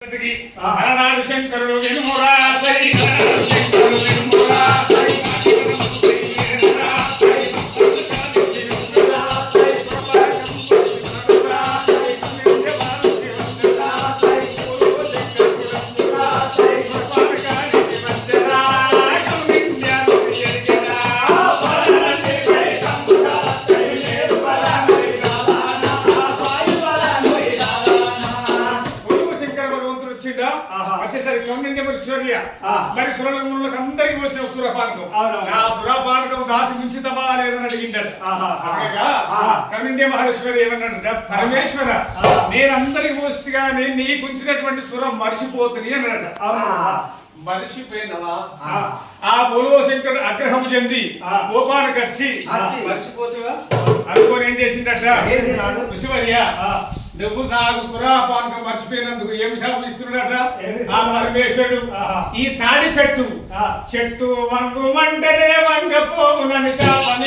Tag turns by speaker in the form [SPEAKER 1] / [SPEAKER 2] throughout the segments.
[SPEAKER 1] అలనాడు శంకరుడు వినుమురా శంకరుడు వినుమురా మరి సురలకు అందరికి వచ్చిన సురపానకం ఆ సురపానకం దాసి మించితమా లేదని అడిగింటాడు. కమిండే మహేశ్వరి ఏమన్నాడు, పరమేశ్వర నేనందరికి పోసిగా నేను నీకు ఉంచినటువంటి సురం మరిచిపోతుంది అన్నాడు. మరిచిపోయినవా? ఆ బోలో శంకరుడు ఆగ్రహం చెంది కోపానికి వచ్చి మరిచిపోతుగా అనుకోని ఏం చేసిందట, ఋషివర్య నువ్వు నాకు సురాపానకం మర్చిపోయినందుకు ఏం శాపం ఇస్తున్నాడట ఆ పరమేశ్వరుడు, ఈ తాడి చెట్టు వంగు వంటనే వంగపోగునని శాపం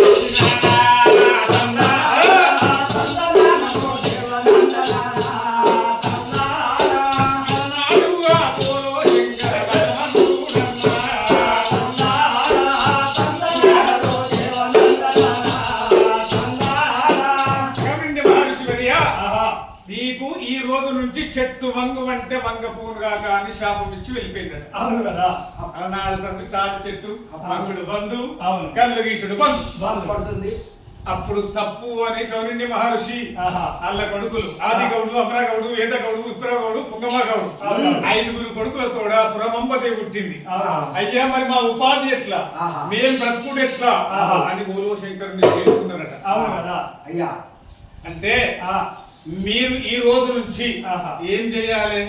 [SPEAKER 1] నీకు ఈ రోజు నుంచి చెట్టు వంగు అంటే వంగ పువ్వుగా కానీ శాపం ఇచ్చి వెళ్ళిపోయిందట.
[SPEAKER 2] అవును కదా.
[SPEAKER 1] అలనాడు సంది తాటి చెట్టు వంగుడు బంధు కళ్ళు గీసుడు బంధు. అప్పుడు తప్పు అని గౌరిణ్య మహర్షి అల్ల కొడుకులు ఆది గౌడు, అమరా గౌడు, వేద గౌడు, ఉత్తర గౌడు, పుంగమ గౌడు 5 కొడుకులతో సురమంబదే పుట్టింది. అయ్యా మరి మా ఉపాధి ఎట్లా, మేం బ్రతుకుడు ఎట్లా అని బోలో శంకరుని చేసుకున్నారట.
[SPEAKER 2] అయ్యా
[SPEAKER 1] అంటే మీరు ఈ రోజు నుంచి ఏం చేయాలి?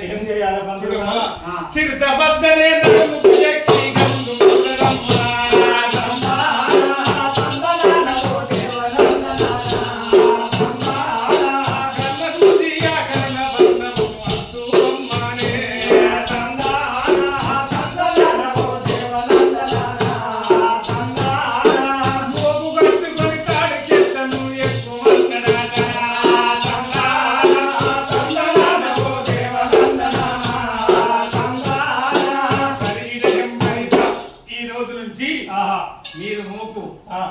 [SPEAKER 1] మీరు మూకు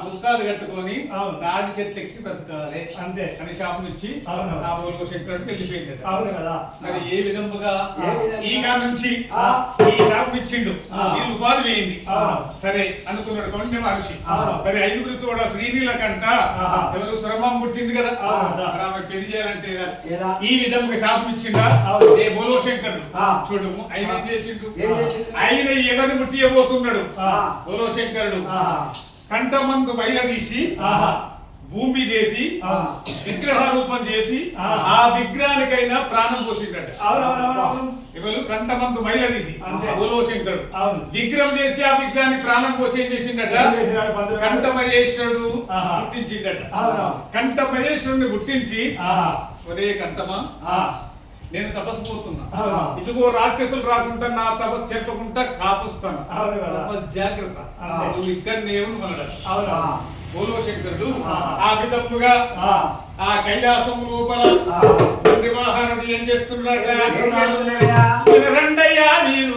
[SPEAKER 1] ముస్తాలు కట్టుకొని తాడి చెట్లు ఎక్కి బ్రతకాలి అంతే అని శాపం ఇచ్చి ఆ ఊళ్ళో శంకరుడికి వెళ్ళిపోయింది. మరి ఏ విధముగా ఈ కాలం నుంచి ఈ శాపం ఇచ్చిండు, ఈ ఉపాధి వేయింది. సరే అనుకున్నాడు కౌండ్య మహర్షి. సరే 5 కూడా శ్రీనీల కంట ఎవరు శ్రమం పుట్టింది కదా, ఆమె పెళ్లి చేయాలంటే ఈ విధముగా శాపం ఇచ్చిందా ఏ బోలో శంకరుడు. చూడు 5 చేసిండు, 5 ఎవరిని ముట్టియబోతున్నాడు బోలో శంకరుడు. కంఠమందు బయలుదీసి భూమి చేసి విగ్రహారూపం చేసి ఆ విగ్రహానికైనా ప్రాణం పోసిందట. ఎవరు కంఠమందు మైలదీసి బోలో శంకరుడు విగ్రహం చేసి ఆ విగ్రహానికి ప్రాణం పోసి ఏం చేసిందట, కంఠమహేశ్వరుడు పుట్టించిందట. కంఠమహేశ్వరుడిని పుట్టించి ఒరే కంఠమా నేను తపస్సు పోతున్నా, ఇదిగో రాక్షసులు రాకుండా నా తపస్సు చెప్పకుండా కాపుస్తాను, జాగ్రత్త నువ్వు ఇక్కడ నేను అన్నాడు బోలో శంకరుడు. ఆ విధముగా ఆ కైలాసం లోపల వాహనుడు ఏం చేస్తున్నాడు, రండయ్యా మీరు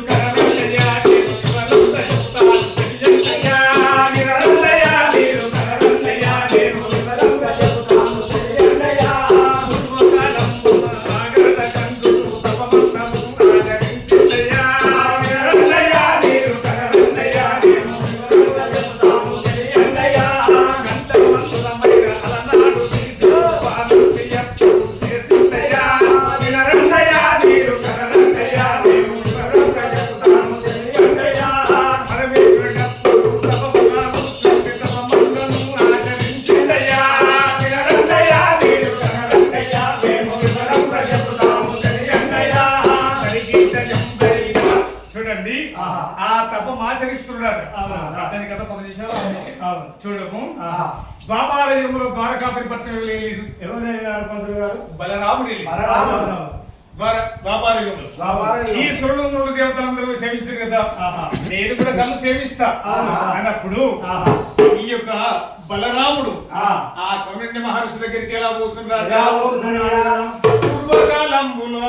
[SPEAKER 1] ఆ తపం ఆచరిస్తున్నాడు. అతని కథ 10 నిమిషాలు చూడము. బాబాలయంలో ద్వారకాపురి పట్టణం వెళ్ళలేదు, బలరాముడు ఈ సోళములు దేవతలందరూ సేవించారు కదా, నేను కూడా కళ్ళు సేవిస్తా అన్నప్పుడు ఈ యొక్క బలరాముడు ఆ కౌండిన్య మహర్షి దగ్గరికి ఎలా పోతున్నాడు, పూర్వకాలంలో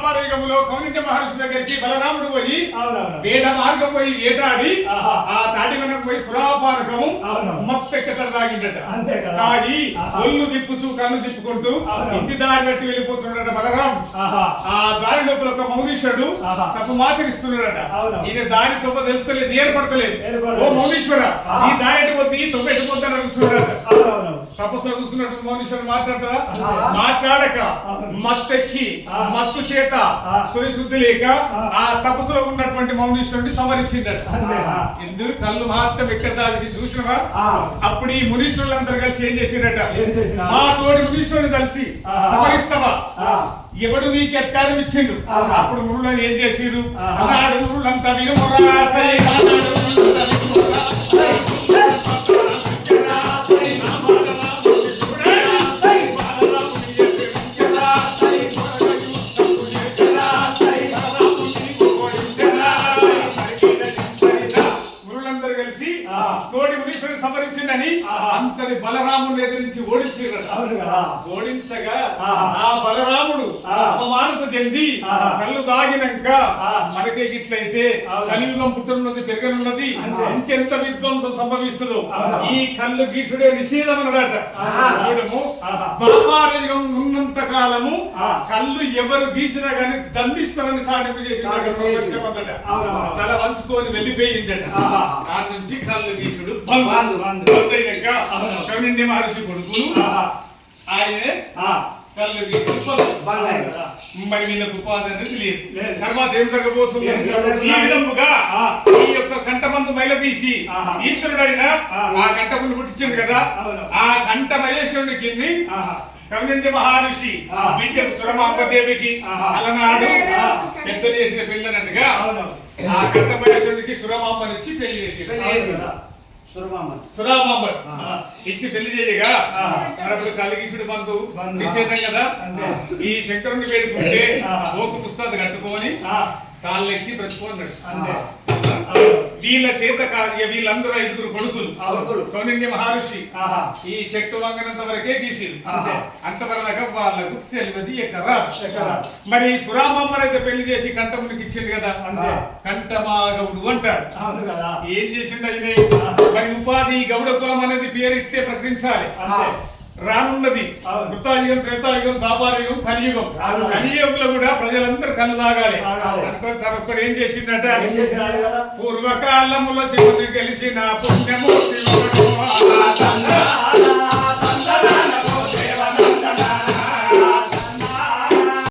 [SPEAKER 1] ద్వాపరయుగంలో కౌండిన్య మహర్షి దగ్గరికి బలరాముడు పోయి వేట మార్గం పోయి వేటాడి ఆ తాటి వెనక పోయి సురాపానకము మత్తెక్కత తాగిండట. తాగి ఒళ్ళు తిప్పుచూ కన్ను తిప్పుకుంటూ ఇంటి దారి పెట్టి వెళ్ళిపోతున్నాడట బలరాముడు. ఆ దారి లోపల ఒక మౌనీశ్వరుడు తప్పు మాచరిస్తున్నాడట. ఈయన దారి తొప్ప తెలుస్తలేదు, ఏర్పడతలేదు. ఓ మౌనీశ్వర, ఈ దారి ఎటుపోద్ది, ఈ తొప్ప ఎటుపోద్దని అడుగుతున్నాడట. తపస్సులో కూర్చున్నట్టు మౌనీశ్వరుడు మాట్లాడతారా? మాట్లాడక మత్తెక్కి మత్తు చేత శుద్ధి లేక ఆ తపస్సులో ఉన్నటువంటి మౌనీశ్వరుడిని సంవరించిందట. ఎందుకు కళ్ళు మహాత్మ ఎక్కడ దానికి చూసినవా? అప్పుడు ఈ మునీశ్వరులందరూ కలిసి ఏం చేసిరట? మా తోటి మునీశ్వరుని కలిసి సంవరిస్తావా? ఎవడు నీకు ఎత్కారం ఇచ్చిండు? అప్పుడు మురులను ఏం చేసిరు? అన్నాడు మురులంతా వినుమురా తోటి మునీశ్వరుని సంవరించిందని అంతని బలరాముని ఎదిరించి ఓడించగా ఆ బలరాముడు అపమానత చెంది కళ్ళు తాగినాక మనకే గిట్లయితే కలియుగం పుట్టనున్నది పెరగనున్నది, ఇంకెంత విధ్వంసం సంభవిస్తుందో ఈ కళ్ళు గీసుడే నిషేధం అన్నదట. ద్వాపరయుగం ఉన్నంత కాలము కళ్ళు ఎవరు గీసినా గాని దండిస్తారని సాటింపు చేసిన తల వంచుకొని వెళ్ళిపోయిందట. దాని నుంచి కళ్ళు గీసుడు కౌండిన్య మహర్షి కొడుకులు ఆయనే కళ్ళు గీసుడు. మరి వీళ్ళకు ఉపాధి అనేది లేదు. తర్వాత ఏం జరగబోతుంది? ఈ విధముగా ఈ యొక్క కంఠమందు మైల తీసి ఈశ్వరుడైన ఆ కంఠమును పుట్టించింది కదా, ఆ కంఠ మహేశ్వరునికి కౌండిన్య మహర్షి బిడ్డ సురమాంబదేవికి అలనాడు పెద్దలు చేసిన పెళ్ళనట్టుగా ఆ కంఠ మహేశ్వరుడికి సురమాంబనిచ్చి పెళ్లి చేసి సురామాంబ ఇచ్చి పెళ్లి చేయగా మనకు కలిగిసుడు బంధు నిషేధం కదా. ఈ శంకరుని వేడుకుంటే ఓకు పుస్తకం కట్టుకొని కాళ్ళెక్కి బ్రతుకున్నాడు. వీళ్ళ చేత వీళ్ళందరూ 5 కొడుకులు కౌండిన్య మహర్షి ఈ చెట్టు వంగనంత వరకే గీసిరు. అంతవరకు వాళ్ళకు తెలియదు ఎక్కరా. మరి సురామమ్మనైతే పెళ్లి చేసి కంఠమునికి ఇచ్చింది కదా, కంఠమాగవుడు అంటారు. ఏం చేసిండు అయినే? మరి ఉపాధి గౌడ కులం అనేది పేరు ఇట్టే ప్రకటించాలి. రానున్నది కృతాయుగం, త్రేతాయుగం, ద్వాపరయుగం, కలియుగం. కలియుగంలో కూడా ప్రజలందరూ కళ్ళు తాగాలి అనుకొని తను ఒక్కడు ఏం చేసిందట? పూర్వకాలములో శివుని గెలిచిన పుణ్యమూర్తి